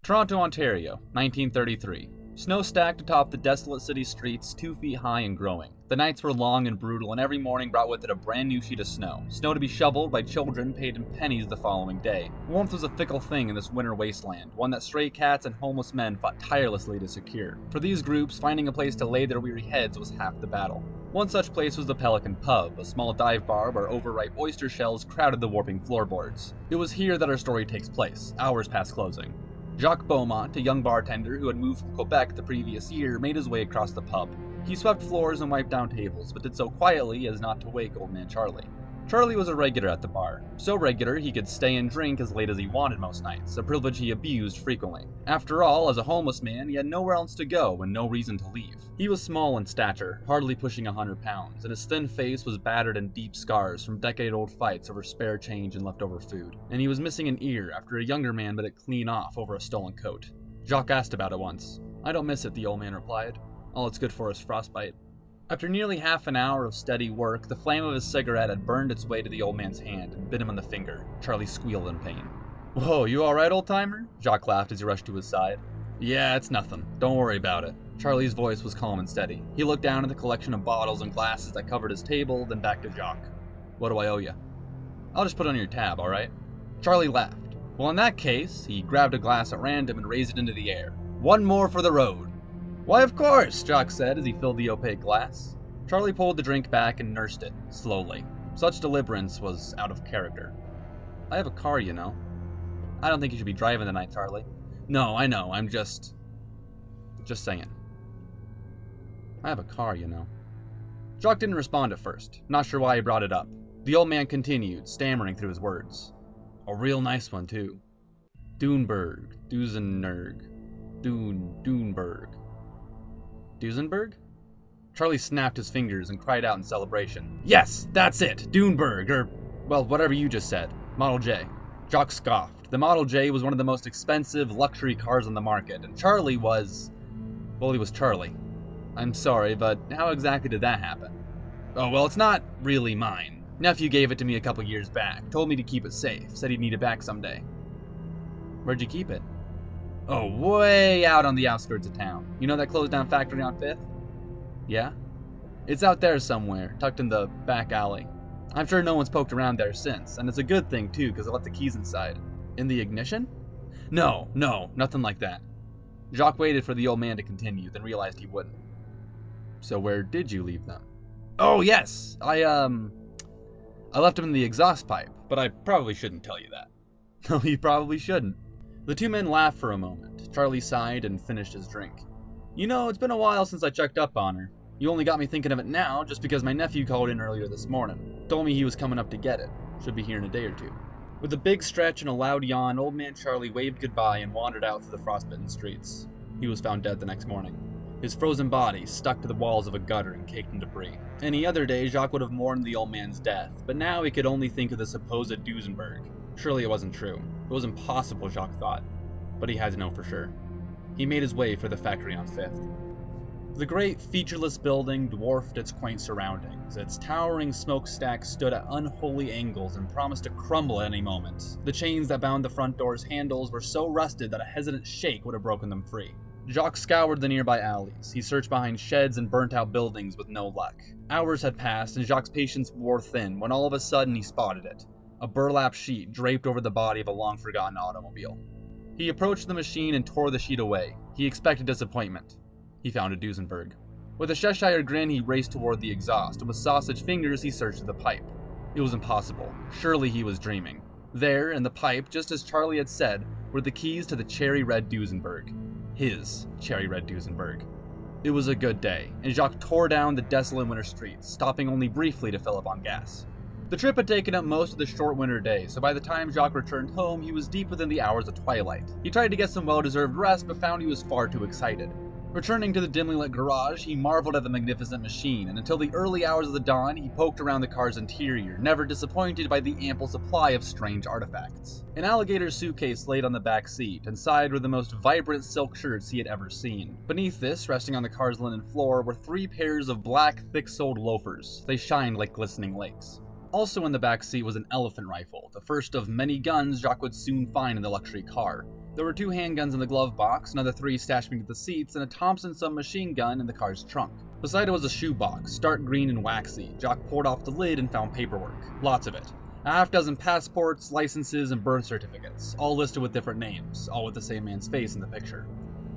Toronto, Ontario, 1933. Snow stacked atop the desolate city streets, 2 feet high and growing. The nights were long and brutal, and every morning brought with it a brand new sheet of snow. Snow to be shoveled by children paid in pennies the following day. Warmth was a fickle thing in this winter wasteland, one that stray cats and homeless men fought tirelessly to secure. For these groups, finding a place to lay their weary heads was half the battle. One such place was the Pelican pub, a small dive bar where overripe oyster shells crowded the warping floorboards. It was here that our story takes place, hours past closing. Jacque Beaumont, a young bartender who had moved from Quebec the previous year, made his way across the pub. He swept floors and wiped down tables, but did so quietly as not to wake old man Charlie. Charlie was a regular at the bar, so regular he could stay and drink as late as he wanted most nights, a privilege he abused frequently. After all, as a homeless man, he had nowhere else to go and no reason to leave. He was small in stature, hardly pushing 100 pounds, and his thin face was battered in deep scars from decade-old fights over spare change and leftover food. And he was missing an ear after a younger man bit it clean off over a stolen coat. Jacque asked about it once. "I don't miss it," the old man replied. "All it's good for is frostbite." After nearly half an hour of steady work, the flame of his cigarette had burned its way to the old man's hand and bit him on the finger. Charlie squealed in pain. "Whoa, you alright, old-timer?" Jacque laughed as he rushed to his side. "Yeah, it's nothing. Don't worry about it." Charlie's voice was calm and steady. He looked down at the collection of bottles and glasses that covered his table, then back to Jacque. "What do I owe you?" "I'll just put it on your tab, alright?" Charlie laughed. "Well, in that case," he grabbed a glass at random and raised it into the air. "One more for the road." "Why, of course," Jacque said as he filled the opaque glass. Charlie pulled the drink back and nursed it, slowly. Such deliberance was out of character. "I have a car, you know." "I don't think you should be driving tonight, Charlie." "No, I know, I'm just saying." "I have a car, you know." Jacque didn't respond at first, not sure why he brought it up. The old man continued, stammering through his words. "A real nice one, too. Duesenberg. Duesenberg? Charlie snapped his fingers and cried out in celebration. "Yes, that's it! Duesenberg, or, well, whatever you just said. Model J." Jacque scoffed. The Model J was one of the most expensive luxury cars on the market, and Charlie was... well, he was Charlie. "I'm sorry, but how exactly did that happen?" "Oh, well, it's not really mine. Nephew gave it to me a couple years back, told me to keep it safe, said he'd need it back someday." "Where'd you keep it?" "Oh, way out on the outskirts of town. You know that closed down factory on 5th? "Yeah? It's out there somewhere, tucked in the back alley. I'm sure no one's poked around there since, and it's a good thing too, because I left the keys inside." "In the ignition?" No, nothing like that." Jacque waited for the old man to continue, then realized he wouldn't. "So where did you leave them?" "Oh, yes! I left them in the exhaust pipe, but I probably shouldn't tell you that." "No, you probably shouldn't." The two men laughed for a moment. Charlie sighed and finished his drink. "You know, it's been a while since I checked up on her. You only got me thinking of it now just because my nephew called in earlier this morning. Told me he was coming up to get it. Should be here in a day or two." With a big stretch and a loud yawn, old man Charlie waved goodbye and wandered out through the frostbitten streets. He was found dead the next morning. His frozen body stuck to the walls of a gutter and caked in debris. Any other day, Jacque would have mourned the old man's death, but now he could only think of the supposed Duesenberg. Surely it wasn't true. It was impossible, Jacque thought, but he had to know for sure. He made his way for the factory on 5th. The great, featureless building dwarfed its quaint surroundings. Its towering smokestack stood at unholy angles and promised to crumble at any moment. The chains that bound the front door's handles were so rusted that a hesitant shake would have broken them free. Jacque scoured the nearby alleys. He searched behind sheds and burnt-out buildings with no luck. Hours had passed, and Jacque's patience wore thin when all of a sudden he spotted it. A burlap sheet draped over the body of a long-forgotten automobile. He approached the machine and tore the sheet away. He expected disappointment. He found a Duesenberg. With a Cheshire grin, he raced toward the exhaust, and with sausage fingers, he searched the pipe. It was impossible. Surely he was dreaming. There, in the pipe, just as Charlie had said, were the keys to the cherry-red Duesenberg. His cherry-red Duesenberg. It was a good day, and Jacque tore down the desolate winter streets, stopping only briefly to fill up on gas. The trip had taken up most of the short winter day, so by the time Jacque returned home, he was deep within the hours of twilight. He tried to get some well-deserved rest, but found he was far too excited. Returning to the dimly lit garage, he marveled at the magnificent machine, and until the early hours of the dawn, he poked around the car's interior, never disappointed by the ample supply of strange artifacts. An alligator suitcase laid on the back seat, inside were the most vibrant silk shirts he had ever seen. Beneath this, resting on the car's linen floor, were 3 pairs of black, thick-soled loafers. They shined like glistening lakes. Also in the back seat was an elephant rifle, the first of many guns Jacque would soon find in the luxury car. There were 2 handguns in the glove box, another 3 stashed beneath the seats, and a Thompson submachine gun in the car's trunk. Beside it was a shoebox, dark green and waxy. Jacque poured off the lid and found paperwork. Lots of it. A half-dozen passports, licenses, and birth certificates, all listed with different names, all with the same man's face in the picture.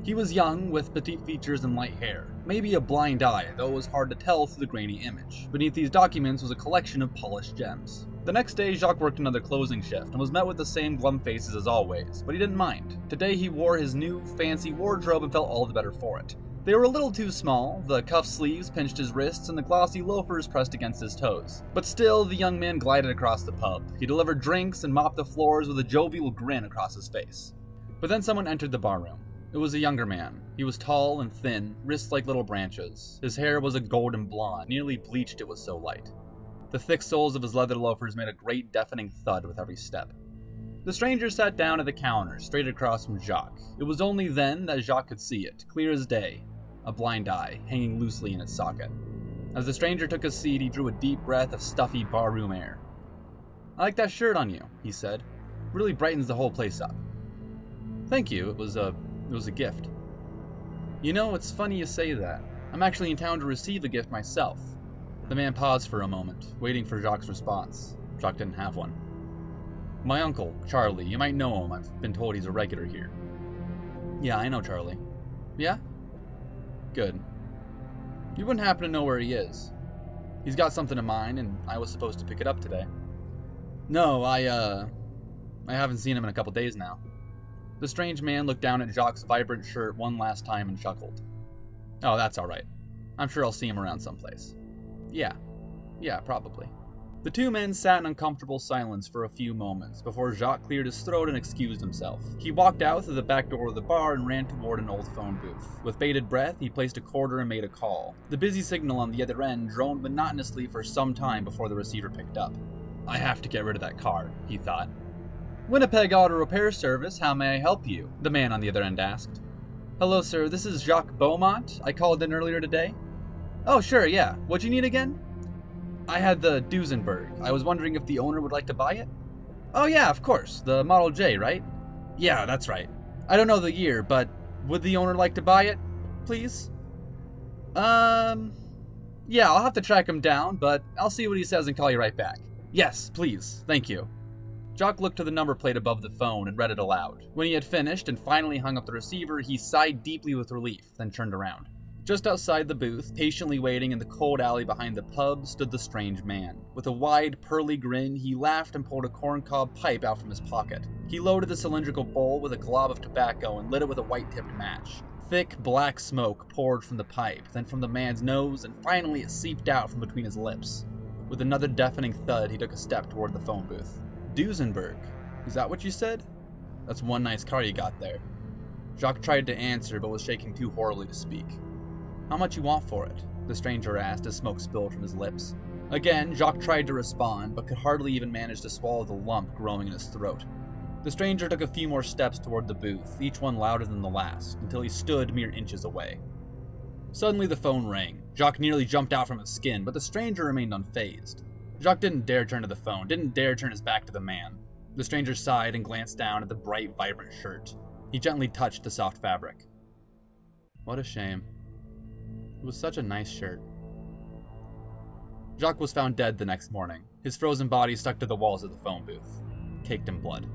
He was young, with petite features and light hair. Maybe a blind eye, though it was hard to tell through the grainy image. Beneath these documents was a collection of polished gems. The next day, Jacque worked another closing shift and was met with the same glum faces as always, but he didn't mind. Today he wore his new, fancy wardrobe and felt all the better for it. They were a little too small, the cuff sleeves pinched his wrists and the glossy loafers pressed against his toes. But still, the young man glided across the pub. He delivered drinks and mopped the floors with a jovial grin across his face. But then someone entered the barroom. It was a younger man. He was tall and thin, wrists like little branches. His hair was a golden blonde, nearly bleached it was so light. The thick soles of his leather loafers made a great deafening thud with every step. The stranger sat down at the counter, straight across from Jacque. It was only then that Jacque could see it, clear as day, a blind eye hanging loosely in its socket. As the stranger took his seat, he drew a deep breath of stuffy barroom air. "I like that shirt on you," he said. "Really brightens the whole place up." "Thank you, it was a gift." "You know, it's funny you say that. I'm actually in town to receive a gift myself." The man paused for a moment, waiting for Jacque's response. Jacque didn't have one. "My uncle, Charlie, you might know him. I've been told he's a regular here." "Yeah, I know Charlie." "Yeah? Good. You wouldn't happen to know where he is? He's got something in mind, and I was supposed to pick it up today." "No, I haven't seen him in a couple days now." The strange man looked down at Jacque's vibrant shirt one last time and chuckled. "Oh, that's alright. I'm sure I'll see him around someplace." Yeah, probably." The 2 men sat in uncomfortable silence for a few moments before Jacque cleared his throat and excused himself. He walked out through the back door of the bar and ran toward an old phone booth. With bated breath, he placed a quarter and made a call. The busy signal on the other end droned monotonously for some time before the receiver picked up. "I have to get rid of that car," he thought. "Winnipeg Auto Repair Service, how may I help you?" the man on the other end asked. "Hello, sir, this is Jacque Beaumont. I called in earlier today." "Oh, sure, yeah. What'd you need again?" "I had the Duesenberg. I was wondering if the owner would like to buy it." "Oh yeah, of course. The Model J, right?" "Yeah, that's right. I don't know the year, but would the owner like to buy it, please?" Yeah, I'll have to track him down, but I'll see what he says and call you right back." "Yes, please. Thank you." Jacque looked to the number plate above the phone and read it aloud. When he had finished and finally hung up the receiver, he sighed deeply with relief, then turned around. Just outside the booth, patiently waiting in the cold alley behind the pub, stood the strange man. With a wide, pearly grin, he laughed and pulled a corncob pipe out from his pocket. He loaded the cylindrical bowl with a glob of tobacco and lit it with a white-tipped match. Thick, black smoke poured from the pipe, then from the man's nose, and finally it seeped out from between his lips. With another deafening thud, he took a step toward the phone booth. "Duesenberg, is that what you said? That's one nice car you got there." Jacque tried to answer, but was shaking too horribly to speak. "How much you want for it?" the stranger asked as smoke spilled from his lips. Again, Jacque tried to respond, but could hardly even manage to swallow the lump growing in his throat. The stranger took a few more steps toward the booth, each one louder than the last, until he stood mere inches away. Suddenly the phone rang. Jacque nearly jumped out from his skin, but the stranger remained unfazed. Jacque didn't dare turn to the phone, didn't dare turn his back to the man. The stranger sighed and glanced down at the bright, vibrant shirt. He gently touched the soft fabric. "What a shame. It was such a nice shirt." Jacque was found dead the next morning, his frozen body stuck to the walls of the phone booth, caked in blood.